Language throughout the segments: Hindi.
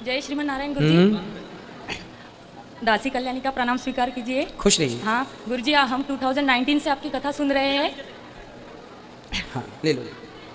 जय श्रीमन नारायण गुरुजी। दासी कल्याणी का प्रणाम स्वीकार कीजिए। खुश रहिए। हाँ गुरुजी, हम 2019 से आपकी कथा सुन रहे हैं। हाँ ले लो,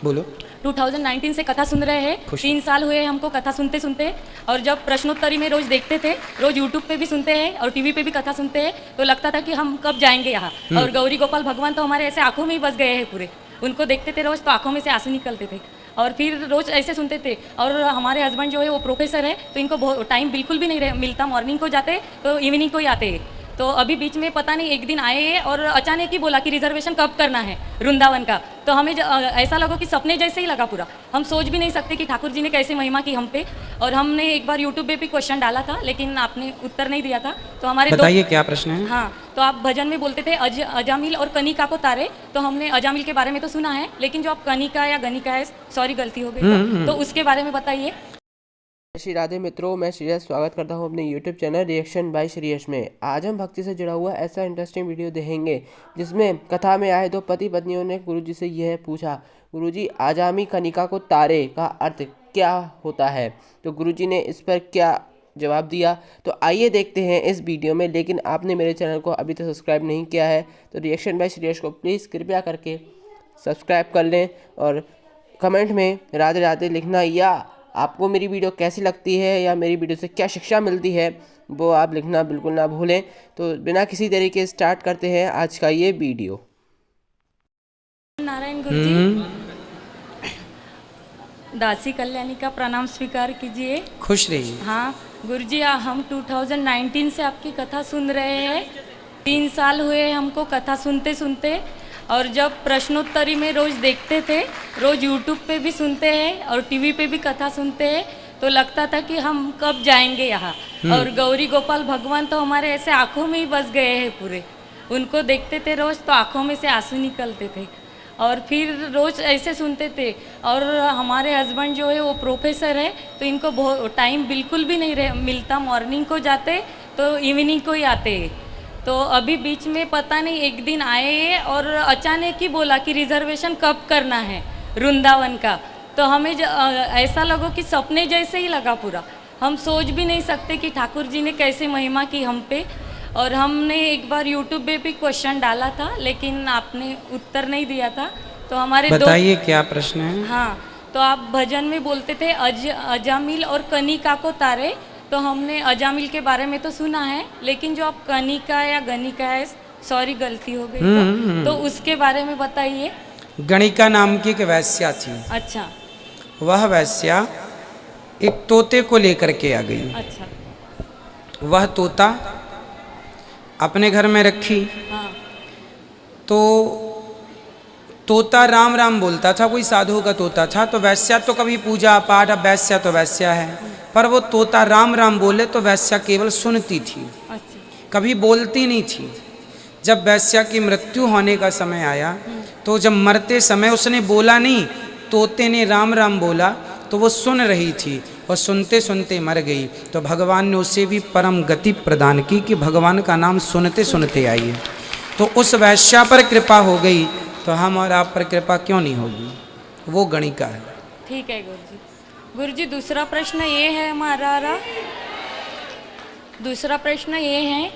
बोलो। 2019 से कथा सुन रहे हैं। 3 साल हुए हमको कथा सुनते सुनते, और जब प्रश्नोत्तरी में रोज देखते थे, रोज यूट्यूब पे भी सुनते हैं और टीवी पे भी कथा सुनते हैं, तो लगता था कि हम कब जाएंगे यहाँ। और गौरी गोपाल भगवान तो हमारे ऐसे आंखों में ही बस गए हैं पूरे। उनको देखते थे रोज तो आंखों में से आंसू निकलते थे, और फिर रोज ऐसे सुनते थे। और हमारे हस्बैंड जो है वो प्रोफेसर है, तो इनको बहुत टाइम बिल्कुल भी नहीं मिलता। मॉर्निंग को जाते तो इवनिंग को ही आते हैं। तो अभी बीच में पता नहीं एक दिन आए हैं और अचानक ही बोला कि रिजर्वेशन कब करना है वृंदावन का। तो हमें ऐसा लगा कि सपने जैसे ही लगा पूरा। हम सोच भी नहीं सकते कि ठाकुर जी ने कैसे महिमा की हम पे। और हमने एक बार यूट्यूब पे भी क्वेश्चन डाला था, लेकिन आपने उत्तर नहीं दिया था। तो हमारे बताइए क्या प्रश्न है। हाँ, तो आप भजन में बोलते थे अजामिल और कनिका को तारे। तो हमने अजामिल के बारे में तो सुना है, लेकिन जो आप कनिका या गनिका है, सॉरी गलती हो गई, तो उसके बारे में बताइए। श्री राधे मित्रों, मैं श्रीयश स्वागत करता हूं अपने YouTube channel reaction by Shriyash में। आज हम भक्ति से जुड़ा हुआ ऐसा इंटरेस्टिंग वीडियो देखेंगे जिसमें कथा में आए दो पति पत्नियों ने गुरुजी से यह पूछा, गुरुजी आजामी कनिका को तारे का अर्थ क्या होता है। तो गुरुजी ने इस पर क्या जवाब दिया, तो आइए देखते हैं इस वीडियो में। लेकिन आपने मेरे चैनल को अभी तक सब्सक्राइब नहीं किया है तो रिएक्शन बाय श्रीयश को प्लीज़ कृपया करके सब्सक्राइब कर लें, और कमेंट में राधे राधे लिखना, या आपको मेरी वीडियो कैसी लगती है या मेरी वीडियो से क्या शिक्षा मिलती है वो आप लिखना बिल्कुल ना भूलें। तो बिना किसी तरीके स्टार्ट करते हैं आज का ये वीडियो। नारायण गुरुजी, दासी कल्याणी का प्रणाम स्वीकार कीजिए। खुश रहिए। हाँ गुरुजी, हम 2019 से आपकी कथा सुन रहे हैं। 3 साल हुए हमको कथा सुनते सुनते, और जब प्रश्नोत्तरी में रोज देखते थे, रोज यूट्यूब पे भी सुनते हैं और टीवी पे भी कथा सुनते हैं, तो लगता था कि हम कब जाएंगे यहाँ। और गौरी गोपाल भगवान तो हमारे ऐसे आंखों में ही बस गए हैं पूरे। उनको देखते थे रोज तो आंखों में से आंसू निकलते थे, और फिर रोज ऐसे सुनते थे। और हमारे हस्बैंड जो है वो प्रोफेसर है, तो इनको बहुत टाइम बिल्कुल भी नहीं मिलता। मॉर्निंग को जाते तो इवनिंग को ही आते हैं। तो अभी बीच में पता नहीं एक दिन आए हैं और अचानक ही बोला कि रिजर्वेशन कब करना है वृंदावन का। तो हमें ऐसा लगा कि सपने जैसे ही लगा पूरा। हम सोच भी नहीं सकते कि ठाकुर जी ने कैसे महिमा की हम पे। और हमने एक बार यूट्यूब पे भी क्वेश्चन डाला था, लेकिन आपने उत्तर नहीं दिया था। तो हमारे बताइए क्या प्रश्न है। हाँ, तो आप भजन में बोलते थे अजामिल और कनिका को तारे। तो हमने अजामिल के बारे में तो सुना है, लेकिन जो आप कनिका या गनिका है, सॉरी गलती हो गई, तो उसके बारे में बताइए। गणिका नाम की एक वैश्या थी। अच्छा। वह वैश्या एक तोते को लेकर के आ गई। अच्छा। वह तोता अपने घर में रखी। हाँ। तो तोता राम राम बोलता था, कोई साधु का तोता था। तो वैश्या तो कभी पूजा पाठ, अब वैश्या तो वैश्या है, पर वो तोता राम राम बोले तो वैश्या केवल सुनती थी। अच्छा। कभी बोलती नहीं थी। जब वैश्या की मृत्यु होने का समय आया, तो जब मरते समय उसने बोला नहीं, तोते ने राम राम बोला, तो वो सुन रही थी और सुनते सुनते मर गई। तो भगवान ने उसे भी परम गति प्रदान की कि भगवान का नाम सुनते सुनते आइए। तो उस वैश्या पर कृपा हो गई, तो हम और आप पर कृपा क्यों नहीं होगी। वो गणिका है। ठीक है गुरुजी। गुरुजी, दूसरा प्रश्न ये है हमारा, दूसरा प्रश्न ये है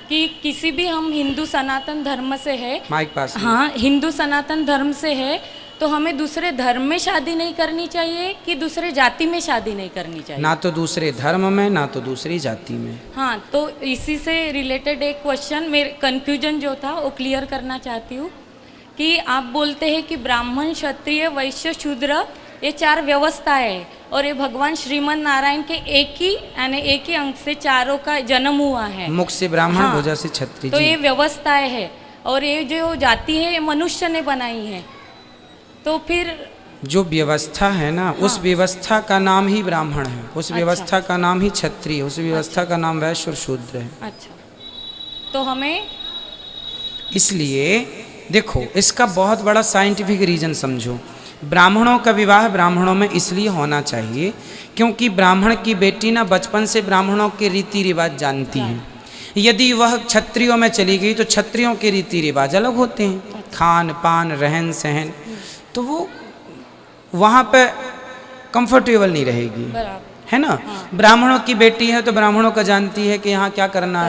कि किसी भी हम हिंदू सनातन धर्म से है, माइक पास। हाँ हिंदू सनातन धर्म से है, तो हमें दूसरे धर्म में शादी नहीं करनी चाहिए कि दूसरे जाति में शादी नहीं करनी चाहिए। ना तो दूसरे धर्म में, ना तो दूसरी जाति में। हाँ, तो इसी से रिलेटेड एक क्वेश्चन, मेरे कन्फ्यूजन जो था वो क्लियर करना चाहती हूँ कि आप बोलते हैं कि ब्राह्मण क्षत्रिय वैश्य शूद्र ये 4 व्यवस्था है, और ये भगवान श्रीमन नारायण के एक ही अंक से चारों का जन्म हुआ है। मुख से ब्राह्मण, हाँ, भुजा से क्षत्रिय। तो ये व्यवस्थाएं है, और ये जो जाति है ये मनुष्य ने बनाई है। तो फिर जो व्यवस्था है ना, हाँ, उस व्यवस्था का नाम ही ब्राह्मण है, उस व्यवस्था का नाम ही क्षत्रिय, उस व्यवस्था का नाम वैश्य और शूद्र है। अच्छा, तो हमें इसलिए देखो, इसका बहुत बड़ा साइंटिफिक रीजन समझो। ब्राह्मणों का विवाह ब्राह्मणों में इसलिए होना चाहिए क्योंकि ब्राह्मण की बेटी ना बचपन से ब्राह्मणों के रीति रिवाज जानती है। यदि वह क्षत्रियों में चली गई तो क्षत्रियों के रीति रिवाज अलग होते हैं, खान पान रहन सहन, तो वो वहाँ पे कंफर्टेबल नहीं रहेगी। है ना। ब्राह्मणों की बेटी है तो ब्राह्मणों का जानती है कि यहाँ क्या करना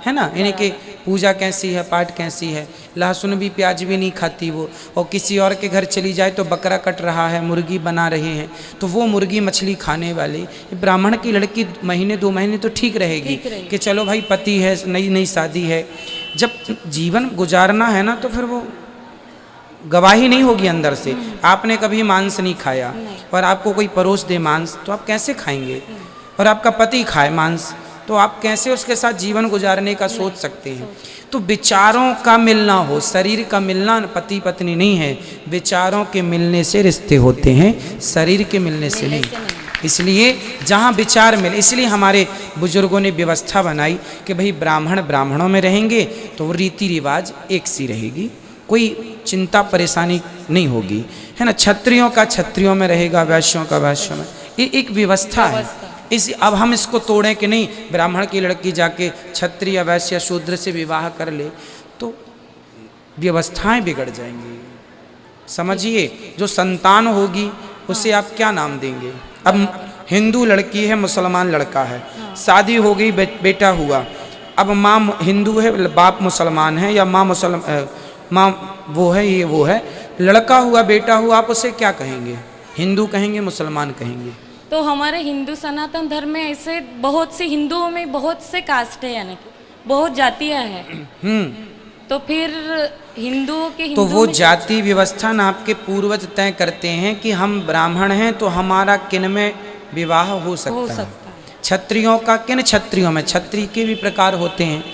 है ना। इन्हीं की पूजा कैसी है, पाठ कैसी है। लहसुन भी प्याज भी नहीं खाती वो, और किसी और के घर चली जाए तो बकरा कट रहा है, मुर्गी बना रहे हैं, तो वो मुर्गी मछली खाने वाली ब्राह्मण की लड़की महीने 2 महीने तो ठीक रहेगी कि चलो भाई पति है, नई नई शादी है। जब जीवन गुजारना है ना तो फिर वो गवाही नहीं होगी अंदर से। आपने कभी मांस नहीं खाया और आपको कोई परोस दे मांस तो आप कैसे खाएंगे, और आपका पति खाए मांस तो आप कैसे उसके साथ जीवन गुजारने का सोच सकते हैं। तो विचारों का मिलना हो, शरीर का मिलना पति पत्नी नहीं है, विचारों के मिलने से रिश्ते होते हैं, शरीर के मिलने से नहीं। इसलिए जहाँ विचार मिले, इसलिए हमारे बुजुर्गों ने व्यवस्था बनाई कि भाई ब्राह्मण ब्राह्मणों में रहेंगे तो रीति रिवाज एक सी रहेगी, कोई चिंता परेशानी नहीं होगी, है ना। क्षत्रियों का क्षत्रियों में रहेगा, वैश्यों का वैश्यों में, ये एक व्यवस्था है। अब हम इसको तोड़ें कि नहीं, ब्राह्मण की लड़की जाके क्षत्रिय वैश्य शूद्र से विवाह कर ले तो व्यवस्थाएं बिगड़ जाएंगी। समझिए, जो संतान होगी उसे आप क्या नाम देंगे। अब हिंदू लड़की है, मुसलमान लड़का है, शादी हो गई, बेटा हुआ, अब माँ हिंदू है, बाप मुसलमान है, या माँ वो है, ये वो है, लड़का हुआ, बेटा हुआ, आप उसे क्या कहेंगे, हिंदू कहेंगे, मुसलमान कहेंगे। तो हमारे हिंदू सनातन धर्म में ऐसे बहुत से हिंदुओं में बहुत से कास्ट है, यानी कि बहुत जातियां हैं। तो फिर हिंदुओं के तो वो जाति व्यवस्था ना आपके पूर्वज तय करते हैं कि हम ब्राह्मण हैं तो हमारा किन में विवाह हो सकता है। क्षत्रियों का किन क्षत्रियों में, क्षत्रिय के भी प्रकार होते हैं,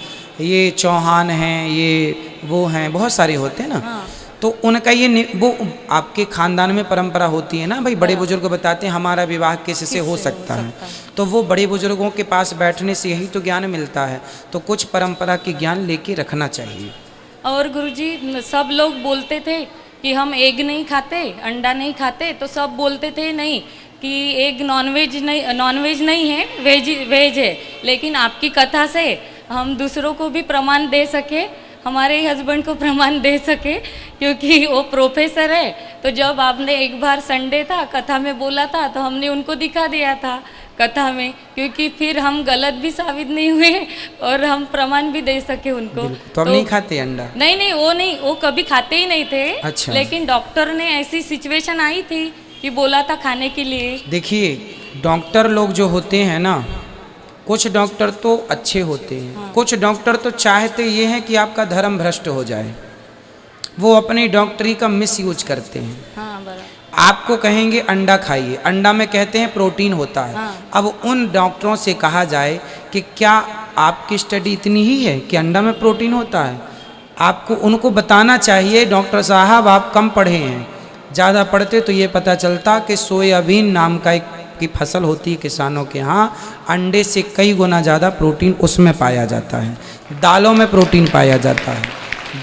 ये चौहान हैं, ये वो हैं, बहुत सारे होते हैं ना। तो उनका ये वो आपके खानदान में परंपरा होती है ना, भाई बड़े बुजुर्ग बताते हैं हमारा विवाह किससे हो सकता है, तो वो बड़े बुजुर्गों के पास बैठने से यही तो ज्ञान मिलता है। तो कुछ परंपरा की ज्ञान लेके रखना चाहिए। और गुरुजी सब लोग बोलते थे कि हम एग नहीं खाते, अंडा नहीं खाते, तो सब बोलते थे नहीं कि एग नॉनवेज नहीं है, वेज है। लेकिन आपकी कथा से हम दूसरों को भी प्रमाण दे सके, हमारे हस्बैंड को प्रमाण दे सके, क्योंकि वो प्रोफेसर है। तो जब आपने एक बार संडे था कथा में बोला था तो हमने उनको दिखा दिया था कथा में, क्योंकि फिर हम गलत भी साबित नहीं हुए और हम प्रमाण भी दे सके उनको। तो अब नहीं खाते अंडा? नहीं, वो कभी खाते ही नहीं थे। अच्छा। लेकिन डॉक्टर ने ऐसी सिचुएशन आई थी कि बोला था खाने के लिए। देखिए, डॉक्टर लोग जो होते हैं ना, कुछ डॉक्टर तो अच्छे होते हैं, कुछ डॉक्टर तो चाहते ये हैं कि आपका धर्म भ्रष्ट हो जाए, वो अपनी डॉक्टरी का मिस यूज करते हैं। हाँ, बराबर। आपको कहेंगे अंडा खाइए, अंडा में कहते हैं प्रोटीन होता है। अब उन डॉक्टरों से कहा जाए कि क्या आपकी स्टडी इतनी ही है कि अंडा में प्रोटीन होता है? आपको उनको बताना चाहिए, डॉक्टर साहब आप कम पढ़े हैं, ज़्यादा पढ़ते तो ये पता चलता कि सोयाबीन नाम का एक की फसल होती है किसानों के यहाँ, अंडे से कई गुना ज़्यादा प्रोटीन उसमें पाया जाता है, दालों में प्रोटीन पाया जाता है,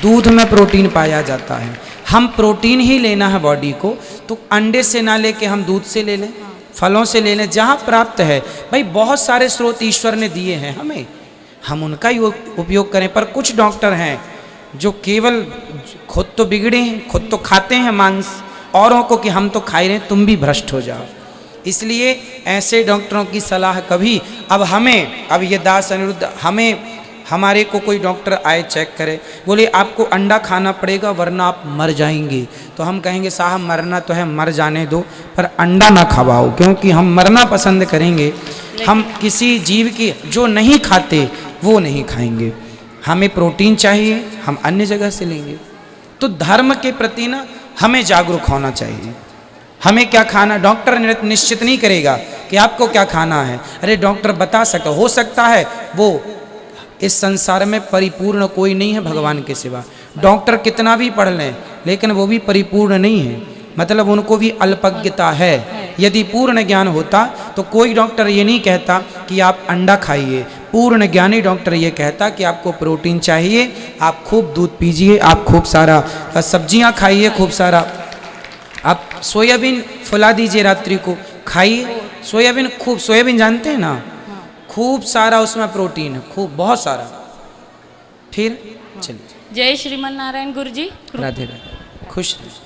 दूध में प्रोटीन पाया जाता है। हम प्रोटीन ही लेना है बॉडी को, तो अंडे से ना लेके हम दूध से ले लें, फलों से ले लें, जहाँ प्राप्त है। भाई बहुत सारे स्रोत ईश्वर ने दिए हैं हमें, हम उनका ही उपयोग करें। पर कुछ डॉक्टर हैं जो केवल खुद तो बिगड़े हैं, खुद तो खाते हैं मांस, औरों को कि हम तो खाए रहे, तुम भी भ्रष्ट हो जाओ। इसलिए ऐसे डॉक्टरों की सलाह कभी, अब ये दास अनिरुद्ध, हमारे को कोई डॉक्टर आए चेक करे, बोले आपको अंडा खाना पड़ेगा वरना आप मर जाएंगे, तो हम कहेंगे साहब मरना तो है, मर जाने दो, पर अंडा ना खवाओ, क्योंकि हम मरना पसंद करेंगे। हम किसी जीव की जो नहीं खाते वो नहीं खाएंगे, हमें प्रोटीन चाहिए, हम अन्य जगह से लेंगे। तो धर्म के प्रति ना हमें जागरूक होना चाहिए। हमें क्या खाना, डॉक्टर निश्चित नहीं करेगा कि आपको क्या खाना है। अरे डॉक्टर बता सकता, हो सकता है वो इस संसार में परिपूर्ण कोई नहीं है भगवान के सिवा। डॉक्टर कितना भी पढ़ लें लेकिन वो भी परिपूर्ण नहीं है, मतलब उनको भी अल्पज्ञता है। यदि पूर्ण ज्ञान होता तो कोई डॉक्टर ये नहीं कहता कि आप अंडा खाइए, पूर्ण ज्ञानी डॉक्टर ये कहता कि आपको प्रोटीन चाहिए, आप खूब दूध पीजिए, आप खूब सारा सब्जियां खाइए, खूब सारा आप सोयाबीन फुला दीजिए, रात्रि को खाइए सोयाबीन, खूब सोयाबीन जानते हैं ना, खूब सारा उसमें प्रोटीन है, खूब बहुत सारा। फिर चलिए, जय श्रीमन नारायण गुरुजी। राधे राधे, खुश रहिए।